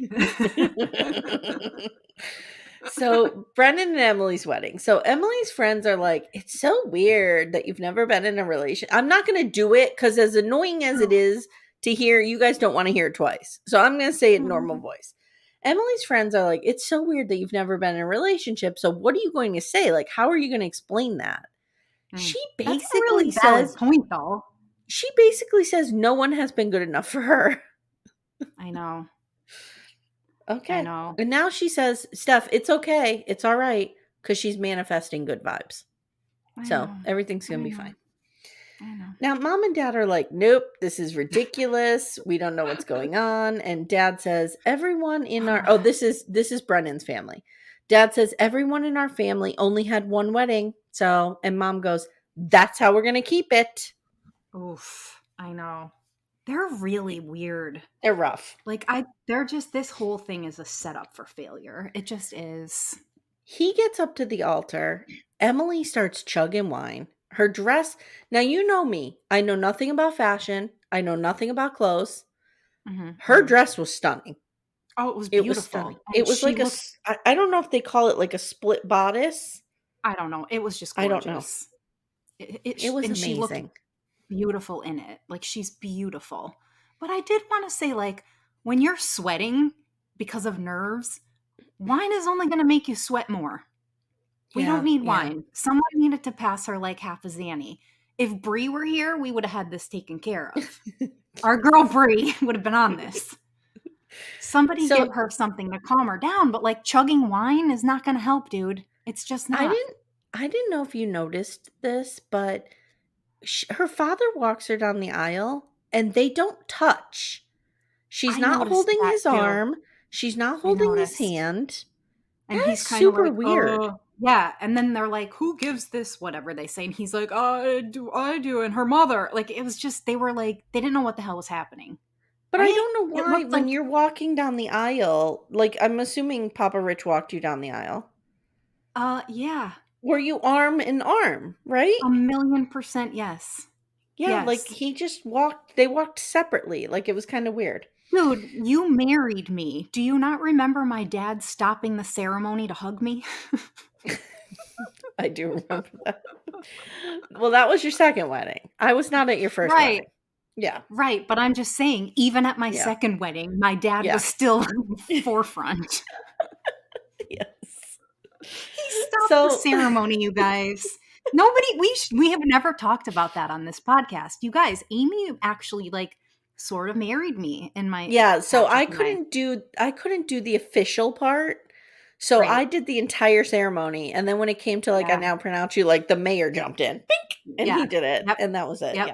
So Brennan and Emily's wedding. So Emily's friends are like, it's so weird that you've never been in a relation. I'm not going to do it because as annoying as it is to hear, you guys don't want to hear it twice. So I'm going to say it in normal voice. Emily's friends are like, it's so weird that you've never been in a relationship. So what are you going to say? Like, how are you going to explain that? She That's a basically really valid says, point, though. she basically says no one has been good enough for her. I know. Okay. I know. And now she says, Steph, it's okay. It's all right. Because she's manifesting good vibes. So everything's going to be fine. I know. Now, mom and dad are like, nope, this is ridiculous. We don't know what's going on. And dad says, everyone in our, this is Brennan's family. Dad says, everyone in our family only had one wedding. So, and mom goes, that's how we're going to keep it. Oof. I know. They're really weird. They're rough. Like, they're just, this whole thing is a setup for failure. It just is. He gets up to the altar. Emily starts chugging wine. Her dress, now you know me. I know nothing about fashion. I know nothing about clothes. Her dress was stunning. Oh, it was beautiful. It was stunning. It was like I don't know if they call it like a split bodice. I don't know. It was just gorgeous. I don't know. It was amazing. She looked beautiful in it. Like, she's beautiful. But I did want to say, like, when you're sweating because of nerves, wine is only going to make you sweat more. We don't need wine. Someone needed to pass her like half a Zanny. If Bree were here, we would have had this taken care of. Our girl Bree would have been on this. Somebody give her something to calm her down, but like chugging wine is not going to help, dude. It's just not. I didn't know if you noticed this, but her father walks her down the aisle and they don't touch. She's not holding his arm. She's not holding his hand. And that he's is kind super of like, weird. Yeah. And then they're like, who gives this? Whatever they say. And he's like, I do. And her mother, like, it was just, they were like, they didn't know what the hell was happening. But right? I don't know why when you're walking down the aisle, like, I'm assuming Papa Rich walked you down the aisle. Yeah. Were you arm in arm, right? 1,000,000% yes. Yeah, yes. Like they walked separately. Like, it was kind of weird. Dude, you married me. Do you not remember my dad stopping the ceremony to hug me? I do remember that. Well, that was your second wedding. I was not at your first wedding. Yeah. Right, but I'm just saying, even at my second wedding, my dad was still in the forefront. Yes. He stopped the So ceremony, you guys. Nobody, we have never talked about that on this podcast. You guys, Amy actually like sort of married me in my yeah, so Patrick and I. I couldn't do the official part. So I Right. did the entire ceremony, and then when it came to like I Yeah. now pronounce you, like the mayor jumped in, Bink! And Yeah. he did it, Yep. and that was it. Yep.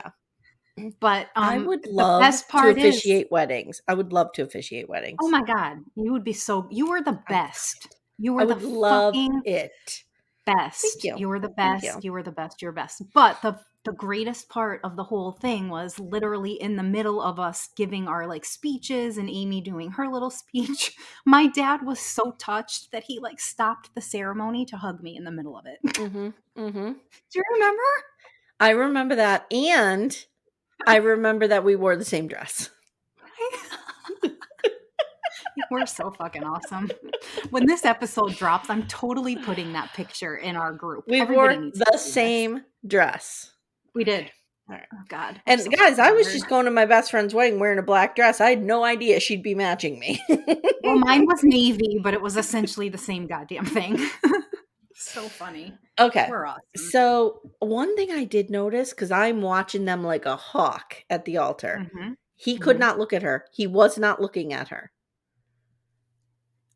Yeah. But I would the love best to part is, officiate weddings. I would love to officiate oh weddings. my God, you would be so, you were the I best. You I were the would love fucking it. Thank best. you. You were the Thank best. you. You were the best. You're best. But the greatest part of the whole thing was literally in the middle of us giving our like speeches and Amy doing her little speech. My dad was so touched that he like stopped the ceremony to hug me in the middle of it. Do Mhm. Mhm. you remember? I remember that, and I remember that we wore the same dress. We're so fucking awesome. When this episode drops, I'm totally putting that picture in our group. We Everybody wore needs to the see this. same dress. We did. All right. Oh God, we're And so guys, fucking I was weird. just going to my best friend's wedding wearing a black dress. I had no idea she'd be matching me. Well, mine was navy, but it was essentially the same goddamn thing. So funny. Okay. We're awesome. So, one thing I did notice, because I'm watching them like a hawk at the altar, Mhm. he could Mhm. not look at her. He was not looking at her.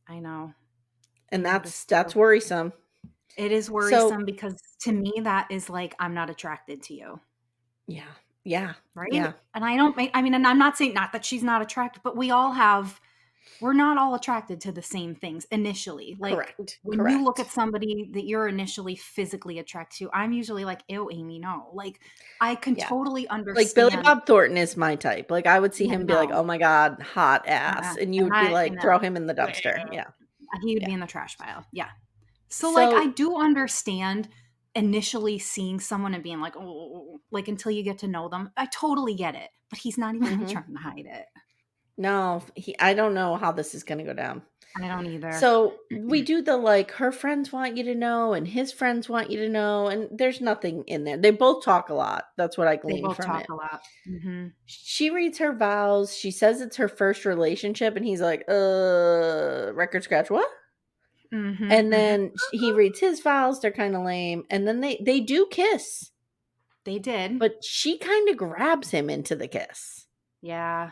I know. I And noticed that's too. worrisome. It is So, worrisome because to me that is like I'm not attracted to you, yeah. Yeah. right? Yeah. And I don't I mean, and I'm not saying not that she's not attracted, but we're not all attracted to the same things initially. Like Correct. when you look at Correct. somebody that you're initially physically attracted to, I'm usually like, ew, Amy, no. Like I can Yeah. totally Like Billy understand. Bob Thornton is my type. Like I would see him and be like, No. "Oh my god, hot ass," and you And would be I like, know. "Throw him in the dumpster." Yeah, He would yeah. be in the trash pile. Yeah. So, like, I So, do understand initially seeing someone and being like, oh, like until you get to know them. I totally get it. But he's not even like mhm. trying to hide it. No, I don't know how this is going to go down. I don't either. So we do the like her friends want you to know, and his friends want you to know, and there's nothing in there. They both talk a lot. That's what I They gleaned both from talk it. a lot. Mm-hmm. She reads her vows. She says it's her first relationship, and he's like, record scratch, what? Mm-hmm. And Mm-hmm. then he reads his vows. They're kind of lame. And then they do kiss, They did. but she kind of grabs him into the kiss. Yeah.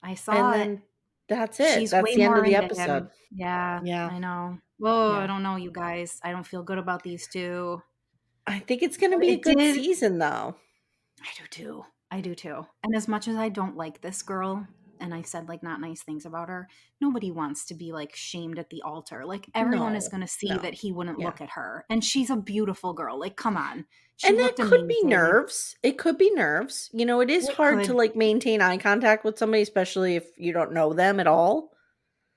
I And saw it. then that's it. She's That's way the end of more the into episode. him. Yeah. Yeah. I know. Whoa, I Yeah. don't know, you guys. I don't feel good about these two. I think it's going to But be a it good did. season, though. I do too. I do too. And as much as I don't like this girl, and I said like not nice things about her, nobody wants to be like shamed at the altar. Like everyone is No, going to see no. that he wouldn't Yeah. look at her. And she's a beautiful girl. Like, come on. She And that looked could be amazing. nerves. It could be nerves. You know, it is It hard to could. like maintain eye contact with somebody, especially if you don't know them at all.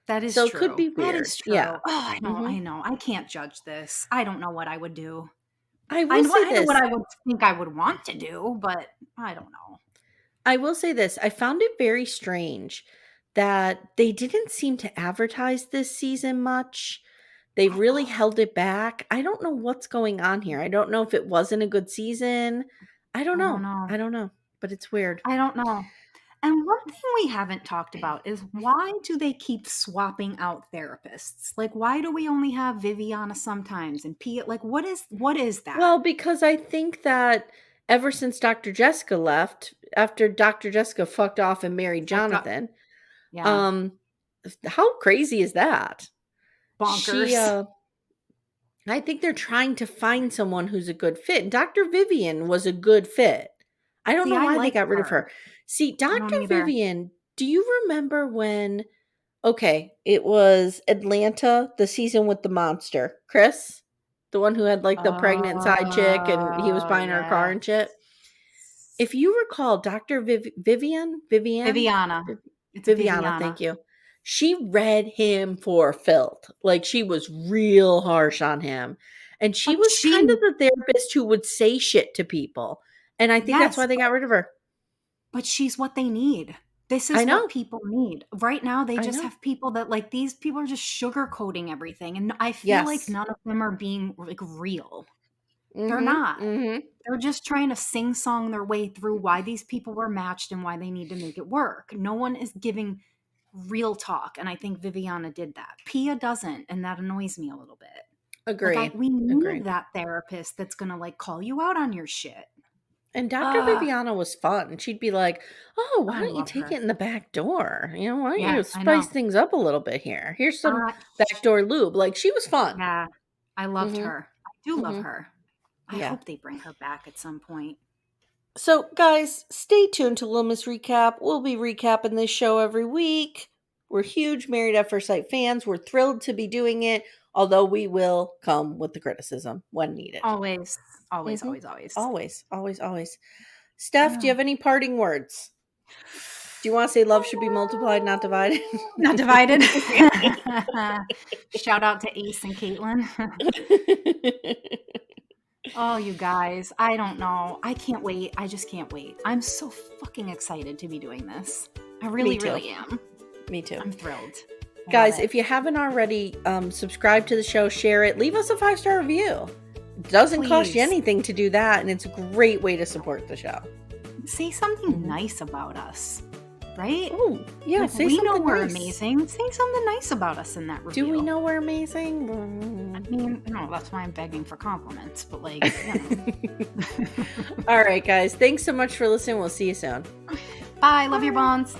That is So it could true. be That weird. is true. Yeah. Oh, I know. Hmm. I know. I can't judge this. I don't know what I would do. I will say I know what this. I would think I would want to do, but I don't know. I will say this. I found it very strange that they didn't seem to advertise this season much. They I really know. held it back. I don't know what's going on here. I don't know if it wasn't a good season. I don't I don't know. know. I don't know. But it's weird. I don't know. And one thing we haven't talked about is why do they keep swapping out therapists? Like, why do we only have Viviana sometimes and Pia? Like, what is that? Well, because I think that ever since Dr. Jessica left, after Dr. Jessica fucked off and married Fucked up. Jonathan, Yeah, um, how crazy is that? She, bonkers. I think they're trying to find someone who's a good fit. Dr. Vivian was a good fit. I don't See, know I why they liked got rid of her. her. See, I Dr. don't either. Vivian, do you remember when, okay, it was Atlanta, the season with the monster, Chris, the one who had like the pregnant side chick and he was Oh, buying her a car yeah. and shit? If you recall, Dr. Viviana. Viv- It's Viviana, thank Viviana. you. She read him for filth. Like she was real harsh on him. And she But was kind of she, the therapist who would say shit to people. And I think that's yes, why they got rid of her. but she's what they need. This I is what know. people need. Right now, they I just know. have people that like these people are just sugarcoating everything. And I feel like Yes. none of them are being like real. They're Mhm. not. Mhm. They're just trying to sing song their way through why these people were matched and why they need to make it work. No one is giving real talk. And I think Viviana did that. Pia doesn't. And that annoys me a little bit. Agree. We need Agree. that therapist that's going to like call you out on your shit. And Dr. Viviana was fun. She'd be like, "Oh, why I don't you love take her. it in the back door? You know, why don't Yeah, you I know. spice things up a little bit here? Here's some Uh, backdoor lube." Like, she was fun. yeah, I loved Mm-hmm. her. I do love Mm-hmm. her. I Yeah. hope they bring her back at some point. So, guys, stay tuned to Little Miss Recap. We'll be recapping this show every week. We're huge Married at First Sight fans. We're thrilled to be doing it, although we will come with the criticism when needed. Always, always, Mm-hmm. always, always. Always, always, always. Steph, do you have any parting words? Do you want to say love should be multiplied, not divided? Not divided. Shout out to Ace and Caitlin. Oh, you guys, I don't know. I can't wait. I just can't wait. I'm so fucking excited to be doing this. I really, really am. Me too. I'm thrilled. Guys, if you haven't already, subscribe to the show, share it, leave us a 5-star review. It doesn't cost you anything to do that, and it's a great way to support the show. Say something nice about us, right? Oh, yeah. Like, say we something know we're nice. Amazing. Say something nice about us in that review. Do we know we're amazing? I mean, no, that's why I'm begging for compliments, but like, you know. All right, guys. Thanks so much for listening. We'll see you soon. Bye. Love your bonds.